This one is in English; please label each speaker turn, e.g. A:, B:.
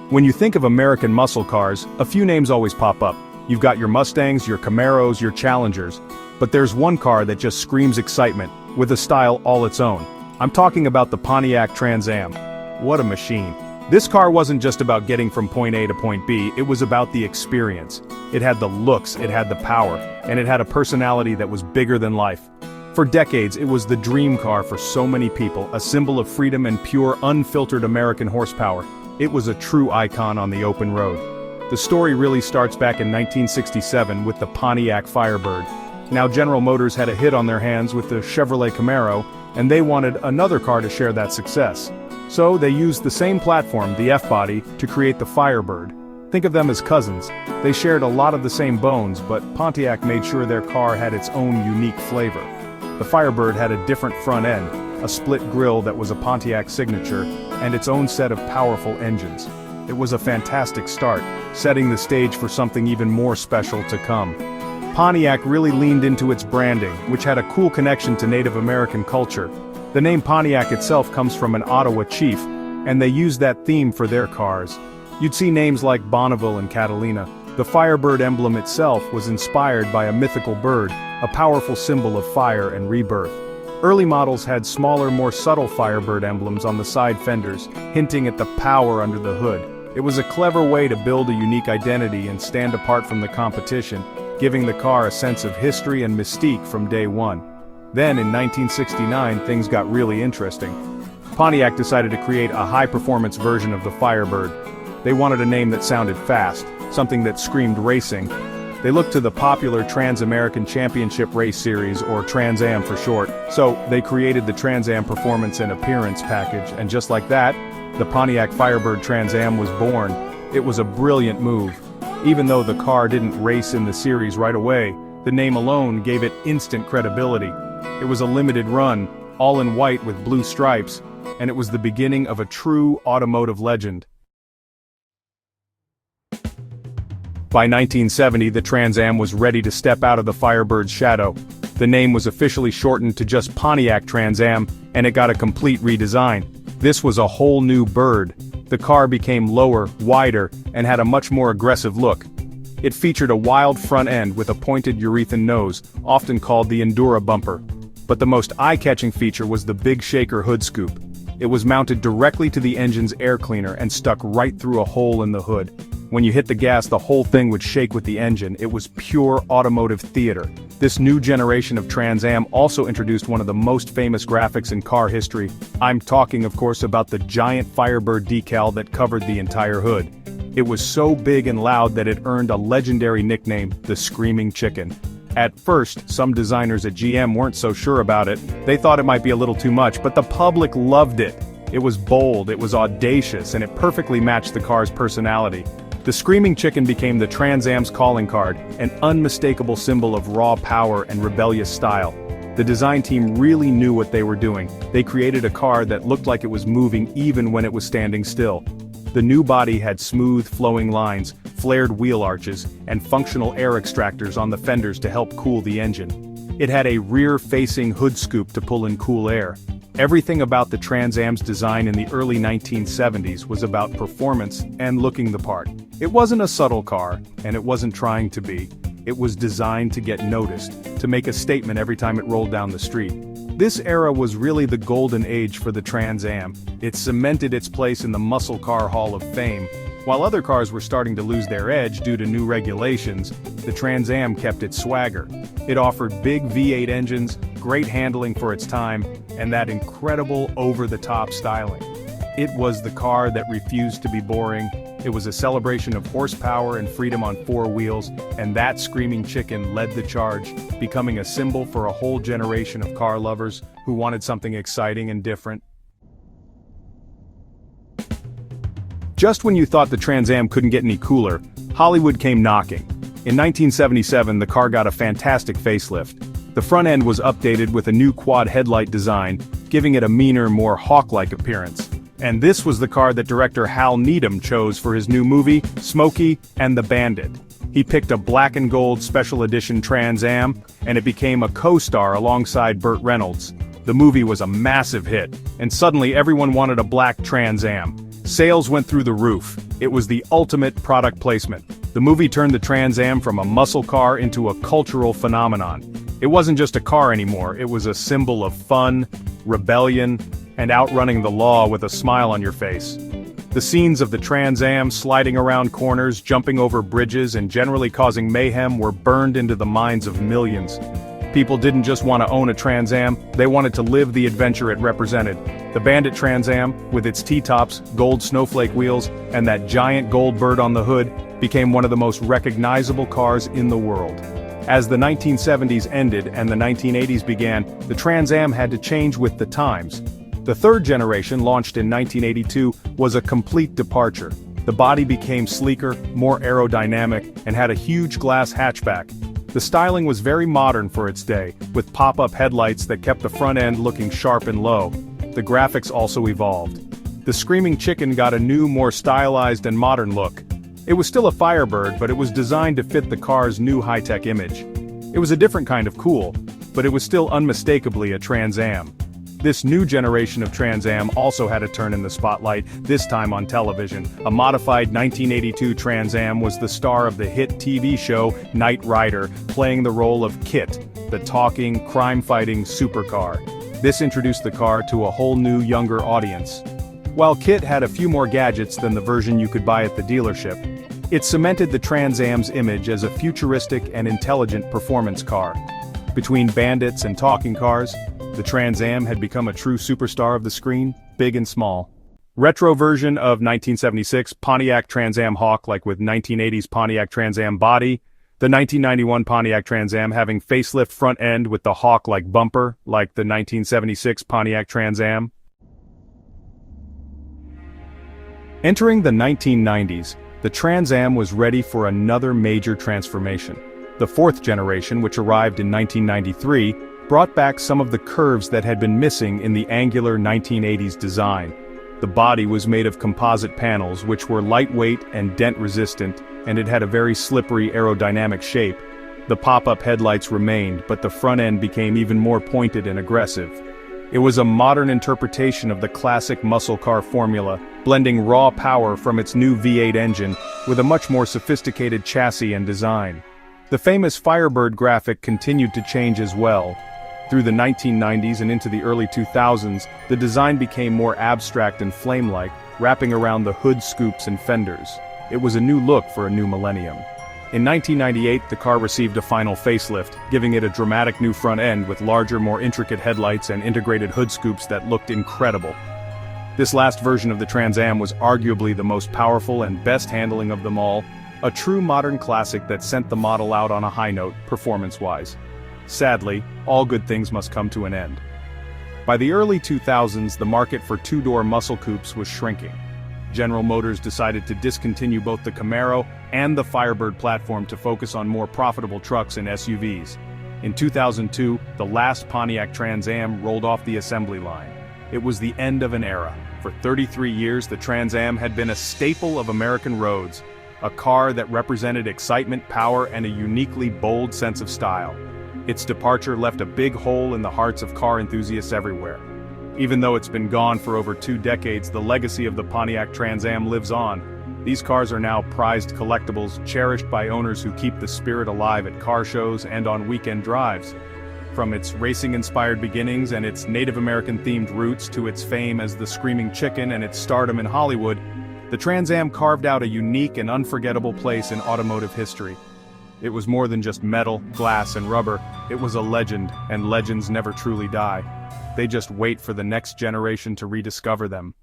A: When you think of American muscle cars, a few names always pop up. You've got your Mustangs, your Camaros, your Challengers. But there's one car that just screams excitement, with a style all its own. I'm talking about the Pontiac Trans Am. What a machine. This car wasn't just about getting from point A to point B, it was about the experience. It had the looks, it had the power, and it had a personality that was bigger than life. For decades, it was the dream car for so many people, a symbol of freedom and pure, unfiltered American horsepower. It was a true icon on the open road. The story really starts back in 1967 with the Pontiac Firebird. Now General Motors had a hit on their hands with the Chevrolet Camaro, and they wanted another car to share that success. So they used the same platform, the F-body, to create the Firebird. Think of them as cousins. They shared a lot of the same bones, but Pontiac made sure their car had its own unique flavor. The Firebird had a different front end, a split grille that was a Pontiac signature, and its own set of powerful engines. It was a fantastic start, setting the stage for something even more special to come. Pontiac really leaned into its branding, which had a cool connection to Native American culture. The name Pontiac itself comes from an Ottawa chief, and they used that theme for their cars. You'd see names like Bonneville and Catalina. The Firebird emblem itself was inspired by a mythical bird, a powerful symbol of fire and rebirth. Early models had smaller, more subtle Firebird emblems on the side fenders, hinting at the power under the hood. It was a clever way to build a unique identity and stand apart from the competition, giving the car a sense of history and mystique from day one. Then in 1969 things got really interesting. Pontiac decided to create a high-performance version of the Firebird. They wanted a name that sounded fast, something that screamed racing. They looked to the popular Trans-American Championship Race Series, or Trans Am for short, so they created the Trans Am Performance and Appearance package, and just like that, the Pontiac Firebird Trans Am was born. It was a brilliant move. Even though the car didn't race in the series right away, the name alone gave it instant credibility. It was a limited run, all in white with blue stripes, and it was the beginning of a true automotive legend. By 1970, the Trans Am was ready to step out of the Firebird's shadow. The name was officially shortened to just Pontiac Trans Am, and it got a complete redesign. This was a whole new bird. The car became lower, wider, and had a much more aggressive look. It featured a wild front end with a pointed urethane nose, often called the Endura bumper. But the most eye-catching feature was the big shaker hood scoop. It was mounted directly to the engine's air cleaner and stuck right through a hole in the hood. When you hit the gas, the whole thing would shake with the engine. It was pure automotive theater. This new generation of Trans Am also introduced one of the most famous graphics in car history. I'm talking, of course, about the giant Firebird decal that covered the entire hood. It was so big and loud that it earned a legendary nickname, the Screaming Chicken. At first, some designers at GM weren't so sure about it. They thought it might be a little too much, but the public loved it. It was bold, it was audacious, and it perfectly matched the car's personality. The Screaming Chicken became the Trans Am's calling card, an unmistakable symbol of raw power and rebellious style. The design team really knew what they were doing. They created a car that looked like it was moving even when it was standing still. The new body had smooth, flowing lines, flared wheel arches, and functional air extractors on the fenders to help cool the engine. It had a rear-facing hood scoop to pull in cool air. Everything about the Trans Am's design in the early 1970s was about performance and looking the part. It wasn't a subtle car, and it wasn't trying to be. It was designed to get noticed, to make a statement every time it rolled down the street. This era was really the golden age for the Trans Am. It cemented its place in the Muscle Car Hall of Fame. While other cars were starting to lose their edge due to new regulations, the Trans Am kept its swagger. It offered big V8 engines, great handling for its time, and that incredible over-the-top styling. It was the car that refused to be boring. It was a celebration of horsepower and freedom on four wheels, and that Screaming Chicken led the charge, becoming a symbol for a whole generation of car lovers who wanted something exciting and different. Just when you thought the Trans Am couldn't get any cooler, Hollywood came knocking. In 1977, the car got a fantastic facelift. The front end was updated with a new quad headlight design, giving it a meaner, more hawk-like appearance. And this was the car that director Hal Needham chose for his new movie, Smokey and the Bandit. He picked a black and gold special edition Trans Am, and it became a co-star alongside Burt Reynolds. The movie was a massive hit, and suddenly everyone wanted a black Trans Am. Sales went through the roof. It was the ultimate product placement. The movie turned the Trans Am from a muscle car into a cultural phenomenon. It wasn't just a car anymore, it was a symbol of fun, rebellion, and outrunning the law with a smile on your face. The scenes of the Trans Am sliding around corners, jumping over bridges, and generally causing mayhem were burned into the minds of millions. People didn't just want to own a Trans Am, they wanted to live the adventure it represented. The Bandit Trans Am, with its T-tops, gold snowflake wheels, and that giant gold bird on the hood, became one of the most recognizable cars in the world. As the 1970s ended and the 1980s began, the Trans Am had to change with the times. The third generation, launched in 1982, was a complete departure. The body became sleeker, more aerodynamic, and had a huge glass hatchback. The styling was very modern for its day, with pop-up headlights that kept the front end looking sharp and low. The graphics also evolved. The Screaming Chicken got a new, more stylized and modern look. It was still a Firebird, but it was designed to fit the car's new high-tech image. It was a different kind of cool, but it was still unmistakably a Trans Am. This new generation of Trans Am also had a turn in the spotlight, this time on television. A modified 1982 Trans Am was the star of the hit TV show Knight Rider, playing the role of Kit, the talking, crime-fighting supercar. This introduced the car to a whole new, younger audience. While Kit had a few more gadgets than the version you could buy at the dealership, it cemented the Trans Am's image as a futuristic and intelligent performance car. Between bandits and talking cars, the Trans Am had become a true superstar of the screen, big and small. Retro version of 1976 Pontiac Trans Am Hawk, like with 1980s Pontiac Trans Am body. The 1991 Pontiac Trans Am having facelift front end with the Hawk-like bumper, like the 1976 Pontiac Trans Am. Entering the 1990s, the Trans Am was ready for another major transformation. The fourth generation, which arrived in 1993, brought back some of the curves that had been missing in the angular 1980s design. The body was made of composite panels which were lightweight and dent-resistant, and it had a very slippery aerodynamic shape. The pop-up headlights remained, but the front end became even more pointed and aggressive. It was a modern interpretation of the classic muscle car formula, blending raw power from its new V8 engine with a much more sophisticated chassis and design. The famous Firebird graphic continued to change as well. Through the 1990s and into the early 2000s, the design became more abstract and flame-like, wrapping around the hood scoops and fenders. It was a new look for a new millennium. In 1998, the car received a final facelift, giving it a dramatic new front end with larger, more intricate headlights and integrated hood scoops that looked incredible. This last version of the Trans Am was arguably the most powerful and best handling of them all, a true modern classic that sent the model out on a high note, performance-wise. Sadly, all good things must come to an end. By the early 2000s, the market for two-door muscle coupes was shrinking. General Motors decided to discontinue both the Camaro and the Firebird platform to focus on more profitable trucks and SUVs. In 2002, the last Pontiac Trans Am rolled off the assembly line. It was the end of an era. For 33 years, the Trans Am had been a staple of American roads, a car that represented excitement, power, and a uniquely bold sense of style. Its departure left a big hole in the hearts of car enthusiasts everywhere. Even though it's been gone for over 2 decades, the legacy of the Pontiac Trans Am lives on. These cars are now prized collectibles, cherished by owners who keep the spirit alive at car shows and on weekend drives. From its racing-inspired beginnings and its Native American-themed roots to its fame as the Screaming Chicken and its stardom in Hollywood, the Trans Am carved out a unique and unforgettable place in automotive history. It was more than just metal, glass, and rubber. It was a legend, and legends never truly die. They just wait for the next generation to rediscover them.